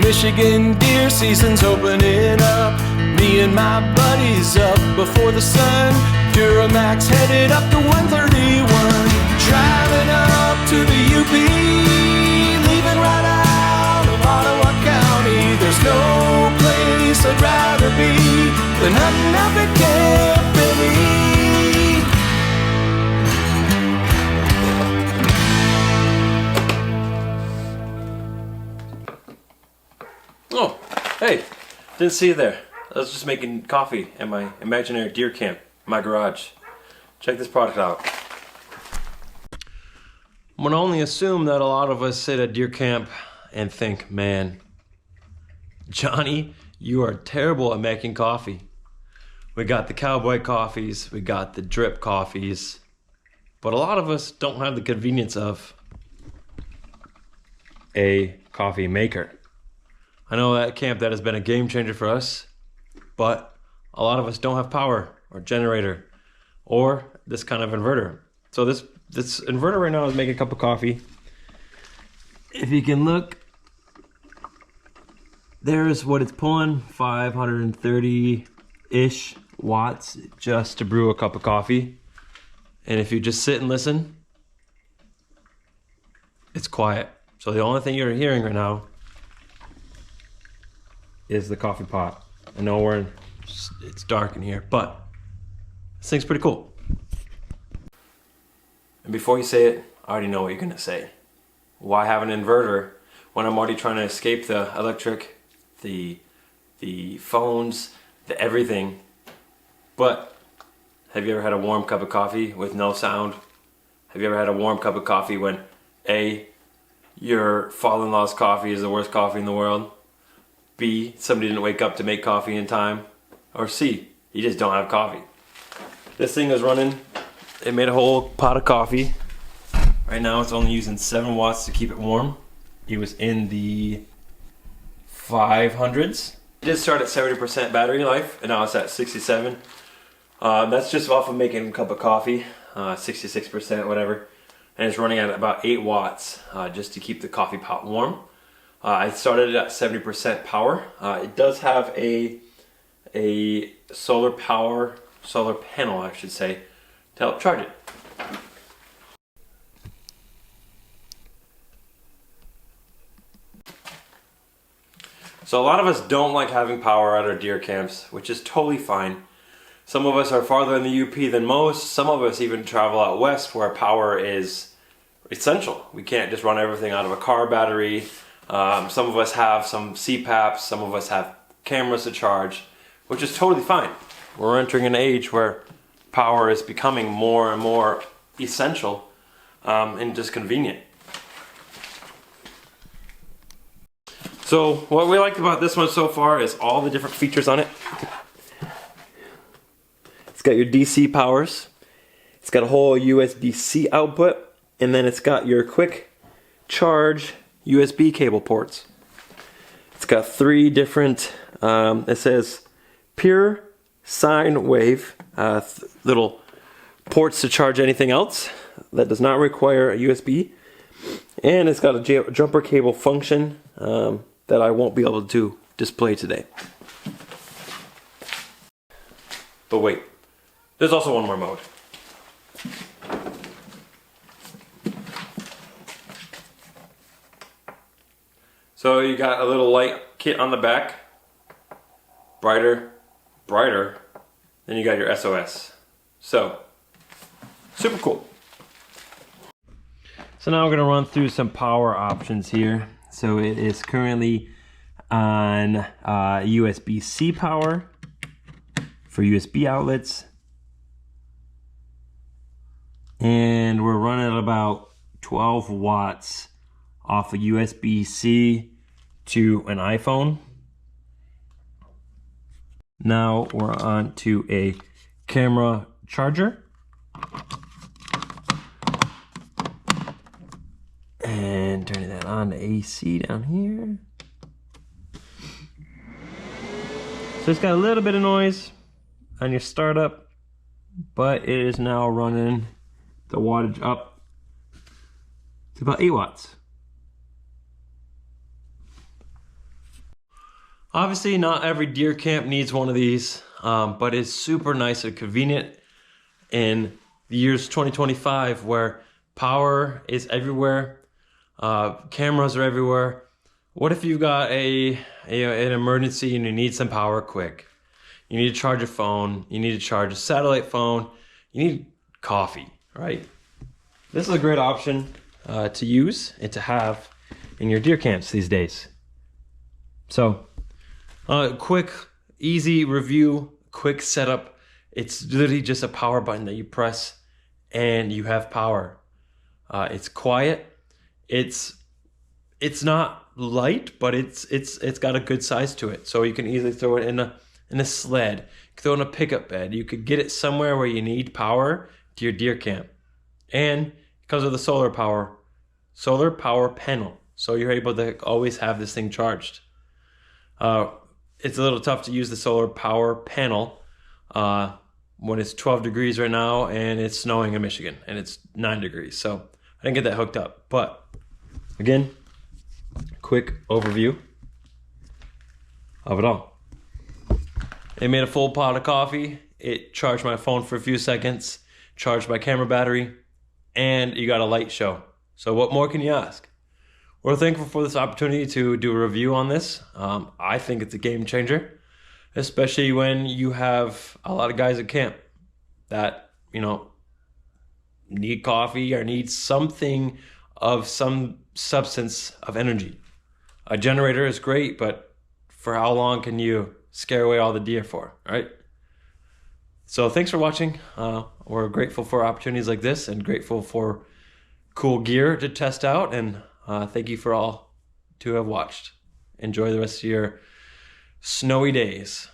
Michigan deer season's opening up. Me and my buddies up before the sun. Duramax headed up to 131. Driving up to the UP, leaving right out of Ottawa County. There's no place I'd rather be than hunting up at Camp Billy. Oh, hey, didn't see you there. I was just making coffee at my imaginary deer camp in my garage. Check this product out. One only assume that a lot of us sit at deer camp and think, man, Johnny, you are terrible at making coffee. We got the cowboy coffees, we got the drip coffees, but a lot of us don't have the convenience of a coffee maker. I know at camp that has been a game changer for us, but a lot of us don't have power or generator or this kind of inverter. So this inverter right now is making a cup of coffee. If you can look, there's what it's pulling, 530-ish watts just to brew a cup of coffee. And if you just sit and listen, it's quiet. So the only thing you're hearing right now is the coffee pot. I know it's dark in here, but this thing's pretty cool. And before you say it, I already know what you're gonna say. Why have an inverter when I'm already trying to escape the electric, the phones, the everything? But have you ever had a warm cup of coffee with no sound? Have you ever had a warm cup of coffee when A, your father-in-law's coffee is the worst coffee in the world? B, somebody didn't wake up to make coffee in time? Or C, you just don't have coffee? This thing is running, it made a whole pot of coffee. Right now it's only using 7 watts to keep it warm. It was in the 500s. It did start at 70% battery life, and now it's at 67. That's just off of making a cup of coffee, 66%, whatever. And it's running at about 8 watts just to keep the coffee pot warm. I started it at 70% power. It does have a solar panel, I should say, to help charge it. So a lot of us don't like having power at our deer camps, which is totally fine. Some of us are farther in the UP than most. Some of us even travel out west where power is essential. We can't just run everything out of a car battery. Some of us have some CPAPs, some of us have cameras to charge, which is totally fine. We're entering an age where power is becoming more and more essential and just convenient. So what we like about this one so far is all the different features on it. It's got your DC powers, it's got a whole USB-C output, and then it's got your quick charge USB cable ports. It's got 3 different, it says pure sine wave, little ports to charge anything else that does not require a USB. And it's got a jumper cable function that I won't be able to display today. But wait, there's also one more mode. So you got a little light kit on the back, brighter, then you got your SOS. So, super cool. So now we're gonna run through some power options here. So it is currently on USB-C power for USB outlets. And we're running at about 12 watts off of USB-C to an iPhone. Now we're on to a camera charger. And turning that on to AC down here. So it's got a little bit of noise on your startup, but it is now running the wattage up to about 8 watts. Obviously, not every deer camp needs one of these, but it's super nice and convenient in the years 2025 where power is everywhere, cameras are everywhere. What if you've got an emergency and you need some power quick? You need to charge a phone, you need to charge a satellite phone, you need coffee, right? This is a great option to use and to have in your deer camps these days. So, quick, easy review, quick setup. It's literally just a power button that you press and you have power. It's quiet. It's not light, but it's got a good size to it. So you can easily throw it in a sled, you can throw it in a pickup bed. You could get it somewhere where you need power to your deer camp. And because of the solar power panel. So you're able to always have this thing charged. It's a little tough to use the solar power panel when it's 12 degrees right now and it's snowing in Michigan and it's 9 degrees. So I didn't get that hooked up. But again, quick overview of it all. It made a full pot of coffee. It charged my phone for a few seconds, charged my camera battery, and you got a light show. So what more can you ask? We're thankful for this opportunity to do a review on this. I think it's a game changer, especially when you have a lot of guys at camp that, need coffee or need something of some substance of energy. A generator is great, but for how long can you scare away all the deer for, right? So thanks for watching. We're grateful for opportunities like this and grateful for cool gear to test out, and thank you for all to have watched. Enjoy the rest of your snowy days.